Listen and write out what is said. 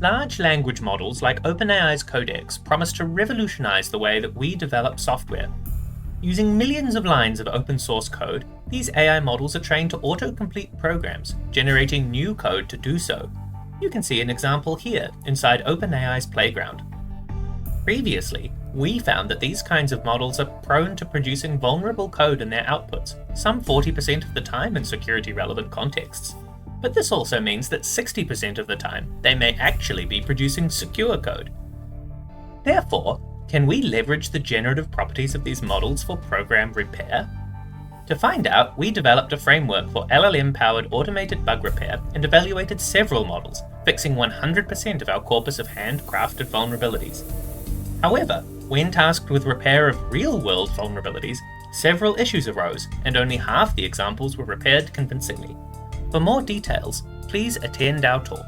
Large language models like OpenAI's Codex promise to revolutionize the way that we develop software. Using millions of lines of open source code, these AI models are trained to autocomplete programs, generating new code to do so. You can see an example here inside OpenAI's playground. Previously, we found that these kinds of models are prone to producing vulnerable code in their outputs, some 40% of the time in security-relevant contexts. But this also means that 60% of the time, they may actually be producing secure code. Therefore, can we leverage the generative properties of these models for program repair? To find out, we developed a framework for LLM-powered automated bug repair and evaluated several models, fixing 100% of our corpus of handcrafted vulnerabilities. However, when tasked with repair of real-world vulnerabilities, several issues arose, and only half the examples were repaired convincingly. For more details, please attend our talk.